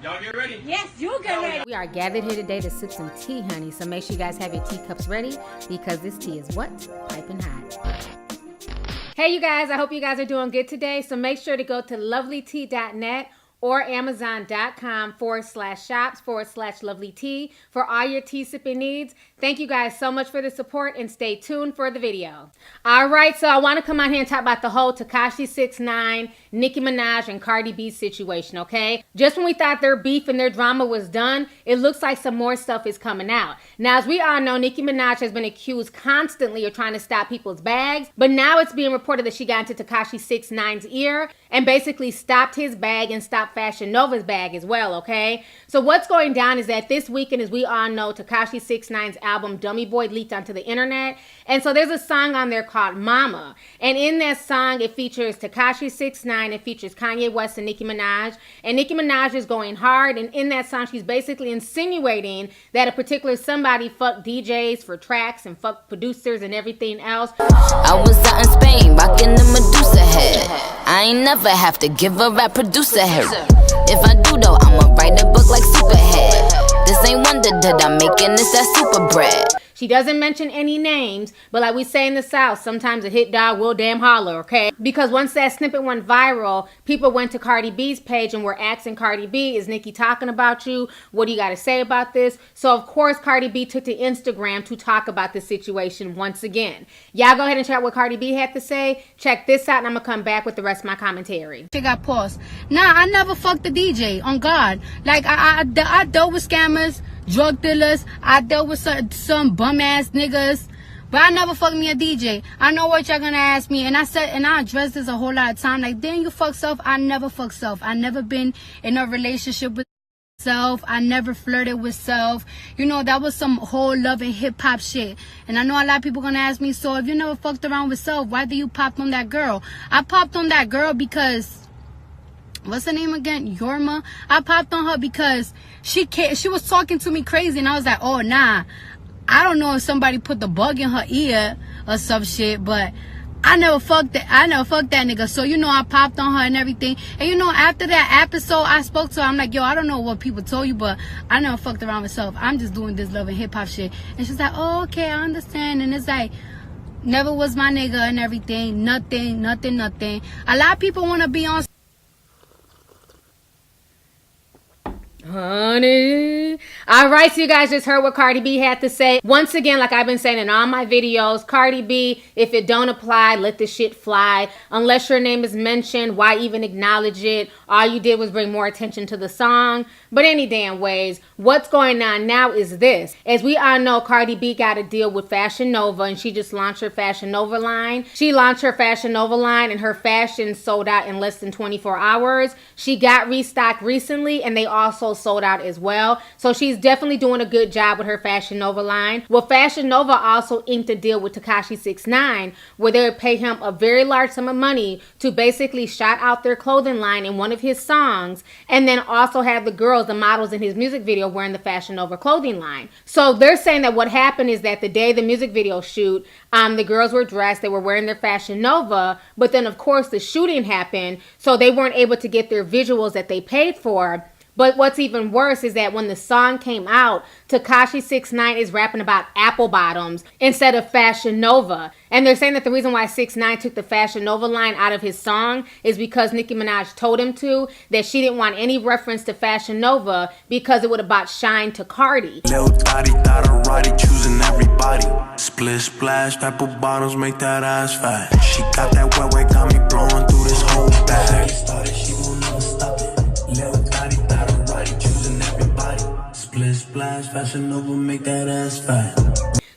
Y'all get ready? Yes, you get ready. We are gathered here today to sip some tea, honey. So make sure you guys have your teacups ready because this tea is what? Piping hot. Hey, you guys. I hope you guys are doing good today. So make sure to go to lovelytea.net or amazon.com/shops/lovelytea for all your tea sipping needs. Thank you guys so much for the support and stay tuned for the video. All right, so I want to come out here and talk about the whole Tekashi 6ix9ine, Nicki Minaj, and Cardi B situation, okay? Just when we thought their beef and their drama was done, it looks like some more stuff is coming out. Now, as we all know, Nicki Minaj has been accused constantly of trying to stop people's bags, but now it's being reported that she got into Tekashi 6ix9ine's ear and basically stopped his bag and stopped Fashion Nova's bag as well, okay? So what's going down is that this weekend, as we all know, Tekashi 6ix9ine's album Dummy Boy leaked onto the internet. And so there's a song on there called Mama. And in that song, it features Tekashi 6ix9ine, it features Kanye West and Nicki Minaj. And Nicki Minaj is going hard. And in that song, she's basically insinuating that a particular somebody fucked DJs for tracks and fucked producers and everything else. I was out in Spain, rocking the Medusa head. I ain't never have to give a rap producer head. If I do though, I'ma write a book like Superhead. This ain't wonder that I'm making this that super bread. She doesn't mention any names, but like we say in the South, sometimes a hit dog will damn holler, okay? Because once that snippet went viral, people went to Cardi B's page and were asking Cardi B, is Nicki talking about you? What do you got to say about this? So, of course, Cardi B took to Instagram to talk about the situation once again. Y'all go ahead and check out what Cardi B had to say. Check this out, and I'm going to come back with the rest of my commentary. She got paused. Nah, I never fucked a DJ, on God. Like, I dealt with scammers, drug dealers. I dealt with some bum ass niggas, but I never fucked me a DJ. I know what y'all gonna ask me, and I said, and I addressed this a whole lot of time. Like, then you fuck self. I never fuck self. I never been in a relationship with self. I never flirted with self. You know, that was some whole love and hip hop shit. And I know a lot of people gonna ask me, so if you never fucked around with self, why do you pop on that girl? I popped on that girl because, what's her name again? Yorma. I popped on her because she was talking to me crazy, and I was like, oh nah. I don't know if somebody put the bug in her ear or some shit, but I never fucked that nigga. So, you know, I popped on her and everything. And, you know, after that episode, I spoke to her. I'm like, yo, I don't know what people told you, but I never fucked around myself. I'm just doing this love and hip hop shit. And she's like, oh, okay, I understand. And it's like, never was my nigga and everything. Nothing. A lot of people want to be on. Honey. All right, so you guys just heard what Cardi B had to say. Once again, like I've been saying in all my videos, Cardi B, if it don't apply, let the shit fly. Unless your name is mentioned, why even acknowledge it? All you did was bring more attention to the song. But any damn ways, what's going on now is this. As we all know, Cardi B got a deal with Fashion Nova, and she just launched her Fashion Nova line. She launched her Fashion Nova line, and her fashion sold out in less than 24 hours. She got restocked recently, and they also sold out as well. So she's definitely doing a good job with her Fashion Nova line. Well, Fashion Nova also inked a deal with Tekashi 6ix9ine where they would pay him a very large sum of money to basically shout out their clothing line in one of his songs, and then also have the girls, the models in his music video, wearing the Fashion Nova clothing line. So they're saying that what happened is that the day of the music video shoot, the girls were dressed, they were wearing their Fashion Nova, but then of course the shooting happened, so they weren't able to get their visuals that they paid for. But what's even worse is that when the song came out, Tekashi 6ix9ine is rapping about apple bottoms instead of Fashion Nova. And they're saying that the reason why 6ix9ine took the Fashion Nova line out of his song is because Nicki Minaj told him to, that she didn't want any reference to Fashion Nova because it would have brought shine to Cardi. Little thotty, thought alrighty, choosing everybody. Split splash, apple bottoms make that ass fat. She got that wet way, got me blowing through this whole bag. She will never stop it. Little thotty, thought alrighty, choosing everybody. Split splash, Fashion Nova make that ass fat.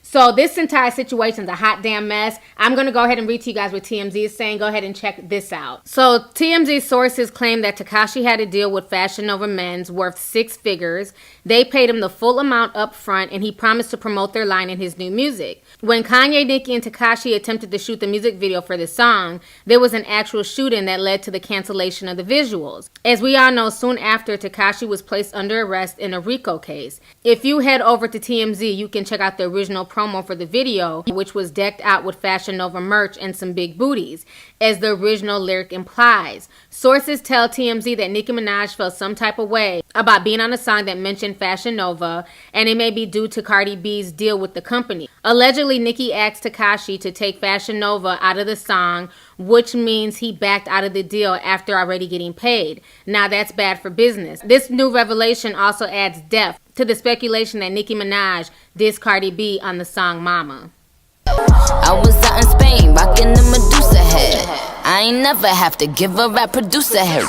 So this entire situation is a hot damn mess. I'm going to go ahead and read to you guys what TMZ is saying. Go ahead and check this out. So TMZ sources claim that Tekashi had a deal with Fashion Nova Men's worth 6 figures. They paid him the full amount up front, and he promised to promote their line in his new music. When Kanye, Nicki, and Tekashi attempted to shoot the music video for the song, there was an actual shooting that led to the cancellation of the visuals. As we all know, soon after, Tekashi was placed under arrest in a RICO case. If you head over to TMZ, you can check out the original promo promo for the video, which was decked out with Fashion Nova merch and some big booties, as the original lyric implies. Sources tell TMZ that Nicki Minaj felt some type of way about being on a song that mentioned Fashion Nova, and it may be due to Cardi B's deal with the company. Allegedly, Nicki asked Tekashi to take Fashion Nova out of the song, which means he backed out of the deal after already getting paid. Now that's bad for business. This new revelation also adds depth to the speculation that Nicki Minaj dissed Cardi B on the song Mama. I was out in Spain, rocking the Medusa head. I ain't never have to give a rap producer head.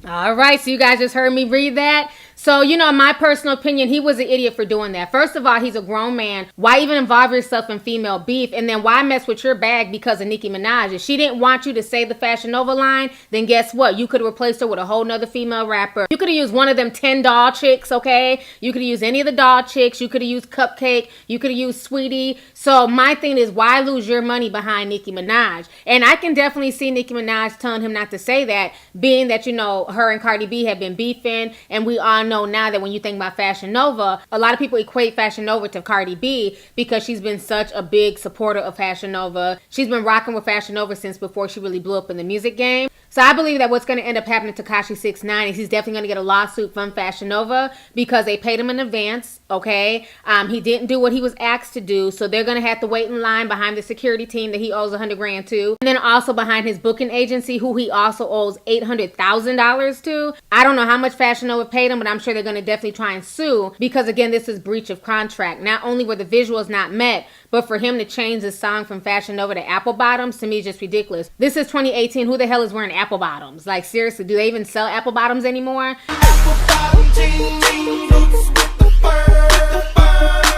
All right, so you guys just heard me read that. So, you know, in my personal opinion, he was an idiot for doing that. First of all, he's a grown man. Why even involve yourself in female beef? And then why mess with your bag because of Nicki Minaj? If she didn't want you to say the Fashion Nova line, then guess what? You could have replaced her with a whole nother female rapper. You could have used one of them 10 doll chicks, okay? You could have used any of the doll chicks. You could have used Cupcake. You could have used Sweetie. So my thing is, why lose your money behind Nicki Minaj? And I can definitely see Nicki Minaj telling him not to say that, being that, you know, her and Cardi B have been beefing, and we all know now that when you think about Fashion Nova, a lot of people equate Fashion Nova to Cardi B because she's been such a big supporter of Fashion Nova. She's been rocking with Fashion Nova since before she really blew up in the music game. So I believe that what's going to end up happening to Tekashi 6ix9ine is he's definitely going to get a lawsuit from Fashion Nova because they paid him in advance, okay? He didn't do what he was asked to do, so they're going to have to wait in line behind the security team that he owes $100 grand to, and then also behind his booking agency, who he also owes $800,000 to. I don't know how much Fashion Nova paid him, but I'm sure they're going to definitely try and sue because, again, this is breach of contract. Not only were the visuals not met, but for him to change the song from Fashion Nova to Apple Bottoms, to me, is just ridiculous. This is 2018. Who the hell is wearing Apple Bottoms? Like, seriously, do they even sell Apple Bottoms anymore? Apple bottom jeans, boots with the fur.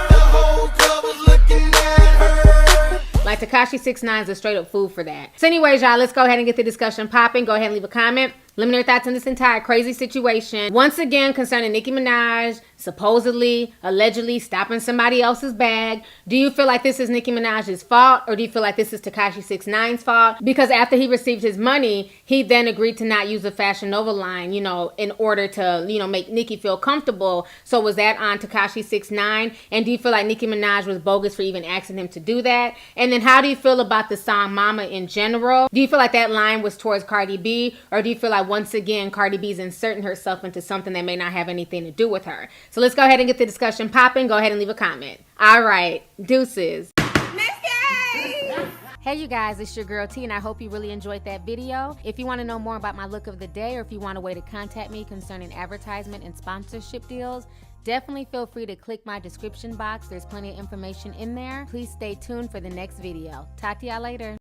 The whole club was looking at her. Like, Tekashi 6ix9ine is a straight up fool for that. So anyways, y'all, let's go ahead and get the discussion popping. Go ahead and leave a comment. Let me know your thoughts on this entire crazy situation. Once again, concerning Nicki Minaj supposedly, allegedly stopping somebody else's bag. Do you feel like this is Nicki Minaj's fault, or do you feel like this is Tekashi 6ix9ine's fault? Because after he received his money, he then agreed to not use the Fashion Nova line, you know, in order to, you know, make Nicki feel comfortable. So was that on Tekashi 6ix9ine? And do you feel like Nicki Minaj was bogus for even asking him to do that? And then how do you feel about the song Mama in general? Do you feel like that line was towards Cardi B, or do you feel like once again Cardi B's inserting herself into something that may not have anything to do with her? So let's go ahead and get the discussion popping. Go ahead and leave a comment. All right, deuces. Hey you guys, it's your girl T, and I hope you really enjoyed that video. If you want to know more about my look of the day, or if you want a way to contact me concerning advertisement and sponsorship deals, definitely feel free to click my description box. There's plenty of information in there. Please stay tuned for the next video. Talk to y'all later.